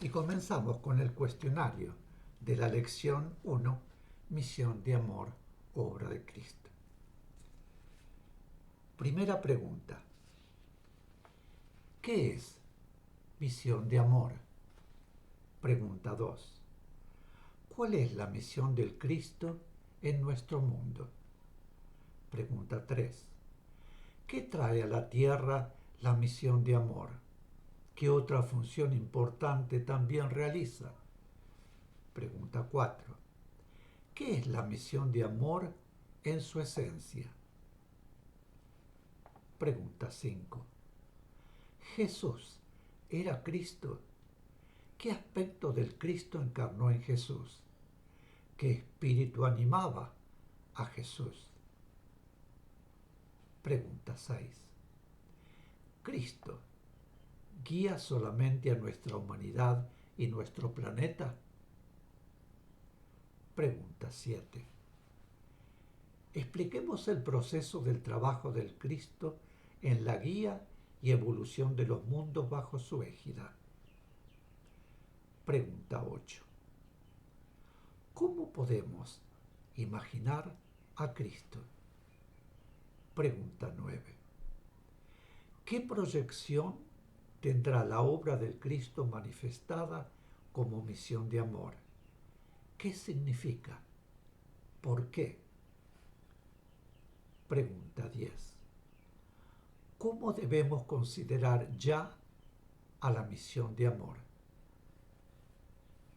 Y comenzamos con el cuestionario de la lección 1, Misión de Amor, Obra de Cristo. Primera pregunta. ¿Qué es misión de amor? Pregunta 2. ¿Cuál es la misión del Cristo en nuestro mundo? Pregunta 3. ¿Qué trae a la tierra la misión de amor? ¿Qué otra función importante también realiza? Pregunta 4. ¿Qué es la misión de amor en su esencia? Pregunta 5. ¿Jesús era Cristo? ¿Qué aspecto del Cristo encarnó en Jesús? ¿Qué espíritu animaba a Jesús? Pregunta 6. ¿Cristo guía solamente a nuestra humanidad y nuestro planeta? Pregunta 7. Expliquemos el proceso del trabajo del Cristo en la guía y evolución de los mundos bajo su égida. Pregunta 8. ¿Cómo podemos imaginar a Cristo? Pregunta 9. ¿Qué proyección tendrá la obra del Cristo manifestada como misión de amor? ¿Qué significa? ¿Por qué? Pregunta 10. ¿Cómo debemos considerar ya a la misión de amor?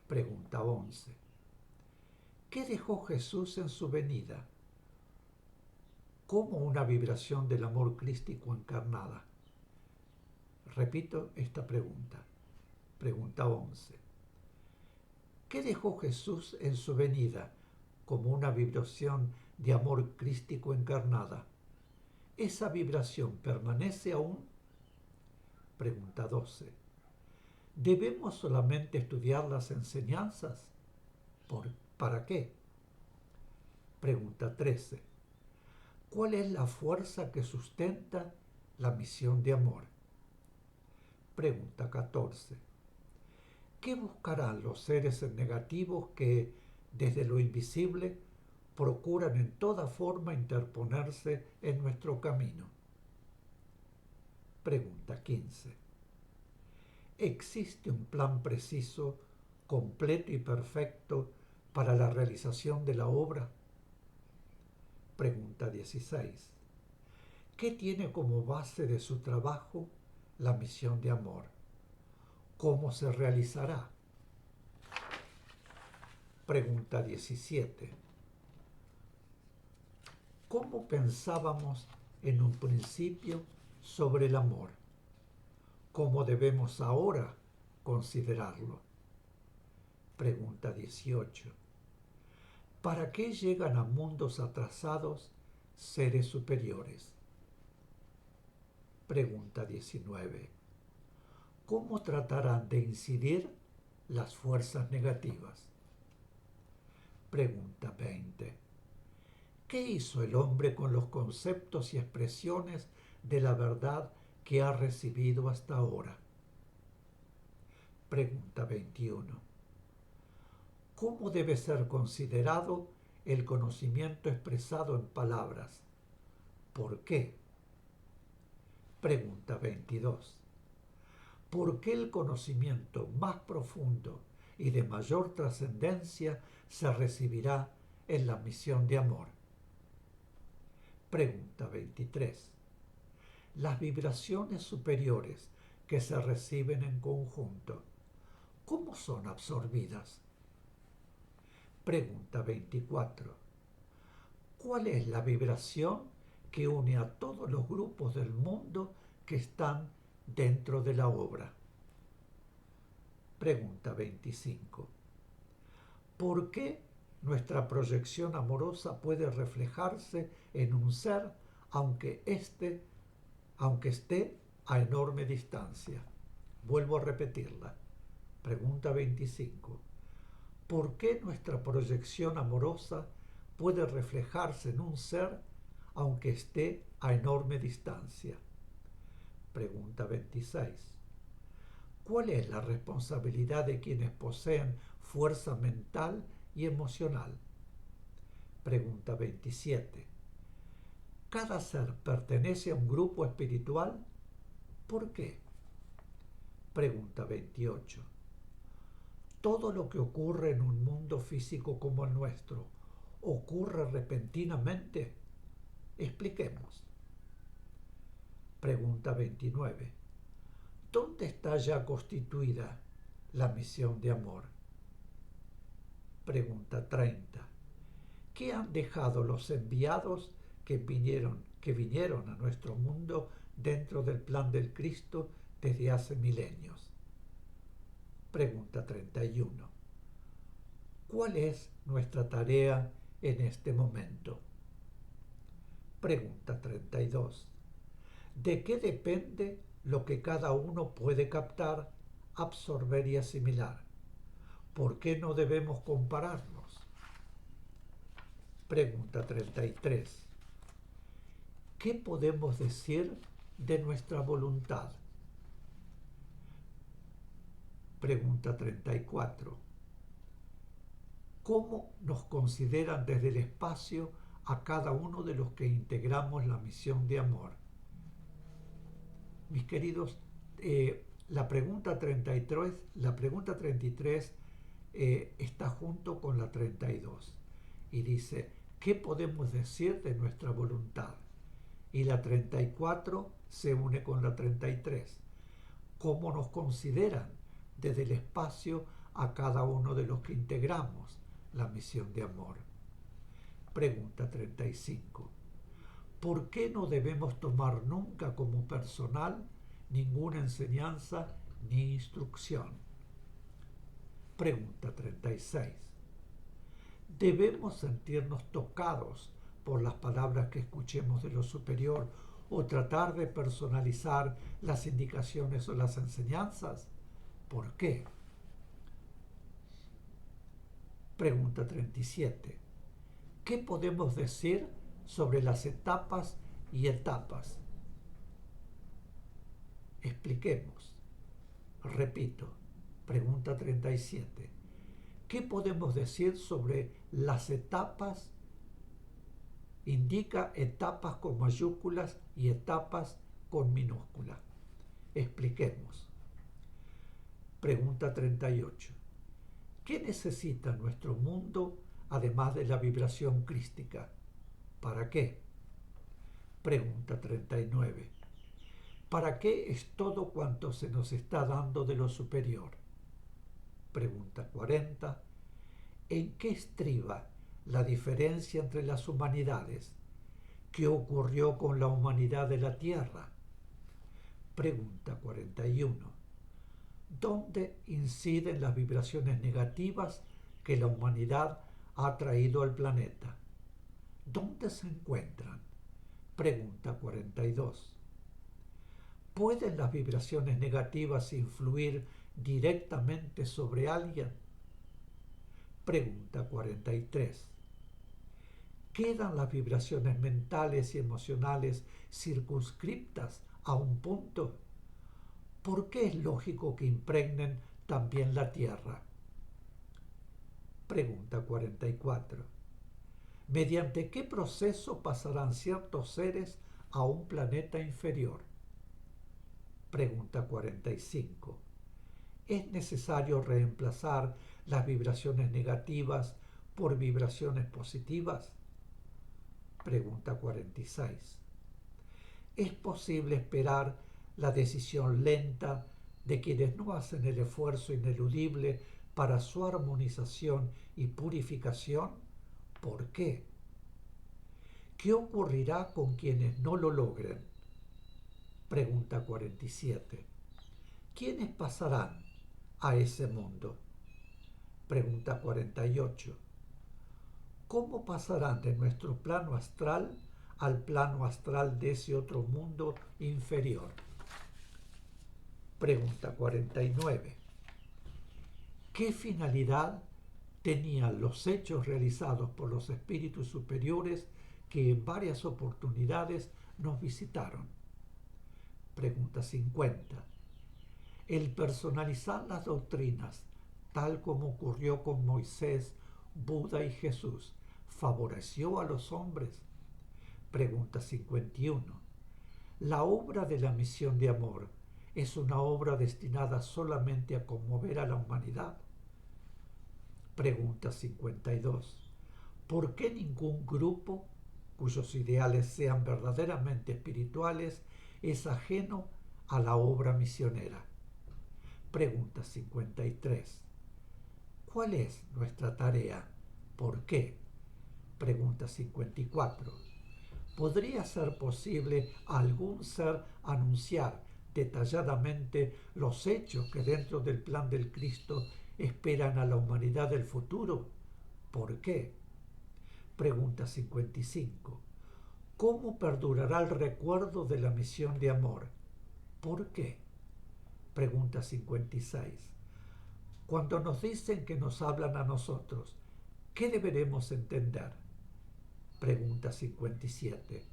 Pregunta 11. ¿Qué dejó Jesús en su venida? Como una vibración del amor crístico encarnada. Repito esta pregunta. Pregunta 11. ¿Qué dejó Jesús en su venida como una vibración de amor crístico encarnada? ¿Esa vibración permanece aún? Pregunta 12. ¿Debemos solamente estudiar las enseñanzas? ¿Para qué? Pregunta 13. ¿Cuál es la fuerza que sustenta la misión de amor? Pregunta 14. ¿Qué buscarán los seres negativos que, desde lo invisible, procuran en toda forma interponerse en nuestro camino? Pregunta 15. ¿Existe un plan preciso, completo y perfecto para la realización de la obra? Pregunta 16. ¿Qué tiene como base de su trabajo la misión de amor? ¿Cómo se realizará? Pregunta 17. ¿Cómo pensábamos en un principio sobre el amor? ¿Cómo debemos ahora considerarlo? Pregunta 18. ¿Para qué llegan a mundos atrasados seres superiores? Pregunta 19. ¿Cómo tratarán de incidir las fuerzas negativas? Pregunta 20. ¿Qué hizo el hombre con los conceptos y expresiones de la verdad que ha recibido hasta ahora? Pregunta 21. ¿Cómo debe ser considerado el conocimiento expresado en palabras? ¿Por qué? Pregunta 22. ¿Por qué el conocimiento más profundo y de mayor trascendencia se recibirá en la misión de amor? Pregunta 23. Las vibraciones superiores que se reciben en conjunto, ¿cómo son absorbidas? Pregunta 24. ¿Cuál es la vibración que une a todos los grupos del mundo que están dentro de la obra? Pregunta 25. ¿Por qué nuestra proyección amorosa puede reflejarse en un ser aunque esté a enorme distancia? Vuelvo a repetirla. Pregunta 25. ¿Por qué nuestra proyección amorosa puede reflejarse en un ser aunque esté a enorme distancia? Pregunta 26. ¿Cuál es la responsabilidad de quienes poseen fuerza mental y emocional? Pregunta 27. ¿Cada ser pertenece a un grupo espiritual? ¿Por qué? Pregunta 28. ¿Todo lo que ocurre en un mundo físico como el nuestro ocurre repentinamente? Expliquemos. Pregunta 29. ¿Dónde está ya constituida la misión de amor? Pregunta 30. ¿Qué han dejado los enviados que vinieron a nuestro mundo dentro del plan del Cristo desde hace milenios? Pregunta 31. ¿Cuál es nuestra tarea en este momento? Pregunta 32. ¿De qué depende lo que cada uno puede captar, absorber y asimilar? ¿Por qué no debemos compararnos? Pregunta 33. ¿Qué podemos decir de nuestra voluntad? Pregunta 34. ¿Cómo nos consideran desde el espacio a cada uno de los que integramos la misión de amor? Mis queridos, la pregunta 33 está junto con la 32 y dice, ¿qué podemos decir de nuestra voluntad? Y la 34 se une con la 33. ¿Cómo nos consideran desde el espacio a cada uno de los que integramos la misión de amor? Pregunta 35. ¿Por qué no debemos tomar nunca como personal ninguna enseñanza ni instrucción? Pregunta 36. ¿Debemos sentirnos tocados por las palabras que escuchemos de lo superior o tratar de personalizar las indicaciones o las enseñanzas? ¿Por qué? Pregunta 37. ¿Qué podemos decir sobre las etapas y etapas? Expliquemos. Repito, pregunta 37. ¿Qué podemos decir sobre las etapas? Indica etapas con mayúsculas y etapas con minúsculas. Expliquemos. Pregunta 38. ¿Qué necesita nuestro mundo además de la vibración crística? ¿Para qué? Pregunta 39. ¿Para qué es todo cuanto se nos está dando de lo superior? Pregunta 40. ¿En qué estriba la diferencia entre las humanidades? ¿Qué ocurrió con la humanidad de la Tierra? Pregunta 41. ¿Dónde inciden las vibraciones negativas que la humanidad ha traído al planeta? ¿Dónde se encuentran? Pregunta 42. ¿Pueden las vibraciones negativas influir directamente sobre alguien? Pregunta 43. ¿Quedan las vibraciones mentales y emocionales circunscriptas a un punto? ¿Por qué es lógico que impregnen también la Tierra? Pregunta 44. ¿Mediante qué proceso pasarán ciertos seres a un planeta inferior? Pregunta 45. ¿Es necesario reemplazar las vibraciones negativas por vibraciones positivas? Pregunta 46. ¿Es posible esperar la decisión lenta de quienes no hacen el esfuerzo ineludible para su armonización y purificación? ¿Por qué? ¿Qué ocurrirá con quienes no lo logren? Pregunta 47. ¿Quiénes pasarán a ese mundo? Pregunta 48. ¿Cómo pasarán de nuestro plano astral al plano astral de ese otro mundo inferior? Pregunta 49. ¿Qué finalidad tenían los hechos realizados por los espíritus superiores que en varias oportunidades nos visitaron? Pregunta 50. El personalizar las doctrinas, tal como ocurrió con Moisés, Buda y Jesús, ¿favoreció a los hombres? Pregunta 51. ¿La obra de la misión de amor es una obra destinada solamente a conmover a la humanidad? Pregunta 52. ¿Por qué ningún grupo cuyos ideales sean verdaderamente espirituales es ajeno a la obra misionera? Pregunta 53. ¿Cuál es nuestra tarea? ¿Por qué? Pregunta 54. ¿Podría ser posible a algún ser anunciar detalladamente los hechos que dentro del plan del Cristo esperan a la humanidad del futuro? ¿Por qué? Pregunta 55. ¿Cómo perdurará el recuerdo de la misión de amor? ¿Por qué? Pregunta 56. Cuando nos dicen que nos hablan a nosotros, ¿qué deberemos entender? Pregunta 57.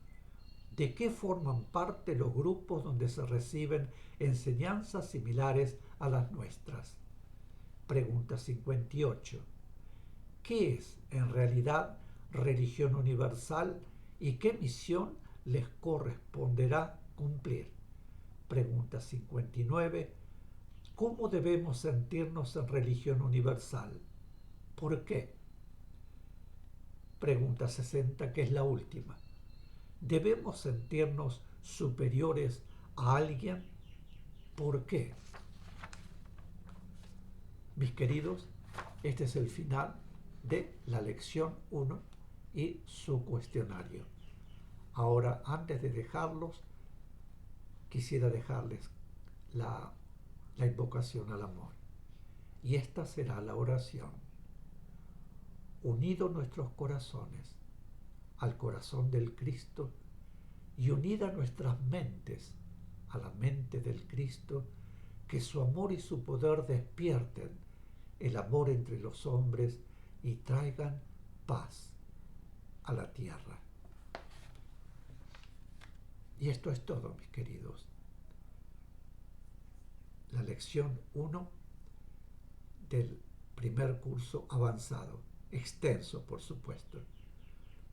¿De qué forman parte los grupos donde se reciben enseñanzas similares a las nuestras? Pregunta 58. ¿Qué es en realidad religión universal y qué misión les corresponderá cumplir? Pregunta 59. ¿Cómo debemos sentirnos en religión universal? ¿Por qué? Pregunta 60, que es la última. ¿Debemos sentirnos superiores a alguien? ¿Por qué? Mis queridos, este es el final de la lección 1 y su cuestionario. Ahora, antes de dejarlos, quisiera dejarles la invocación al amor. Y esta será la oración. Unidos nuestros corazones al corazón del Cristo y unidas nuestras mentes a la mente del Cristo, que su amor y su poder despierten el amor entre los hombres y traigan paz a la tierra. Y esto es todo, mis queridos. La lección 1 del primer curso avanzado, extenso por supuesto.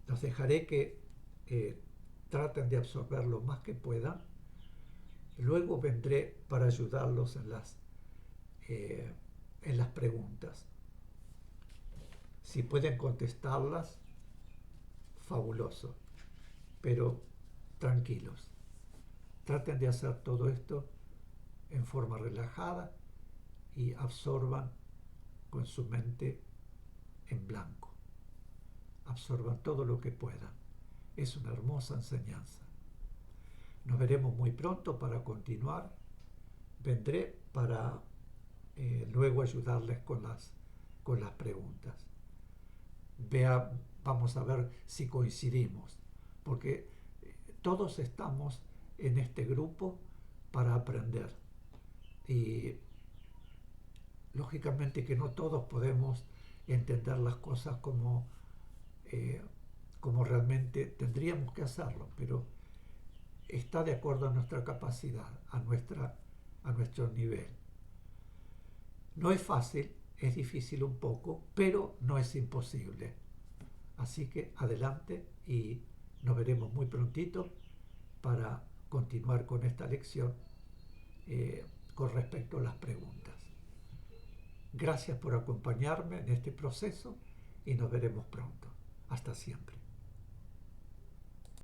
Los dejaré que traten de absorber lo más que puedan. Luego vendré para ayudarlos en las preguntas. Si pueden contestarlas, fabuloso, pero tranquilos. Traten de hacer todo esto en forma relajada y absorban con su mente en blanco. Absorban todo lo que puedan. Es una hermosa enseñanza. Nos veremos muy pronto para continuar. Vendré para luego ayudarles con las preguntas. Vamos a ver si coincidimos, porque todos estamos en este grupo para aprender. Y lógicamente que no todos podemos entender las cosas como realmente tendríamos que hacerlo, pero está de acuerdo a nuestra capacidad, a nuestro nivel. No es fácil, es difícil un poco, pero no es imposible. Así que adelante y nos veremos muy prontito para continuar con esta lección con respecto a las preguntas. Gracias por acompañarme en este proceso y nos veremos pronto. Hasta siempre.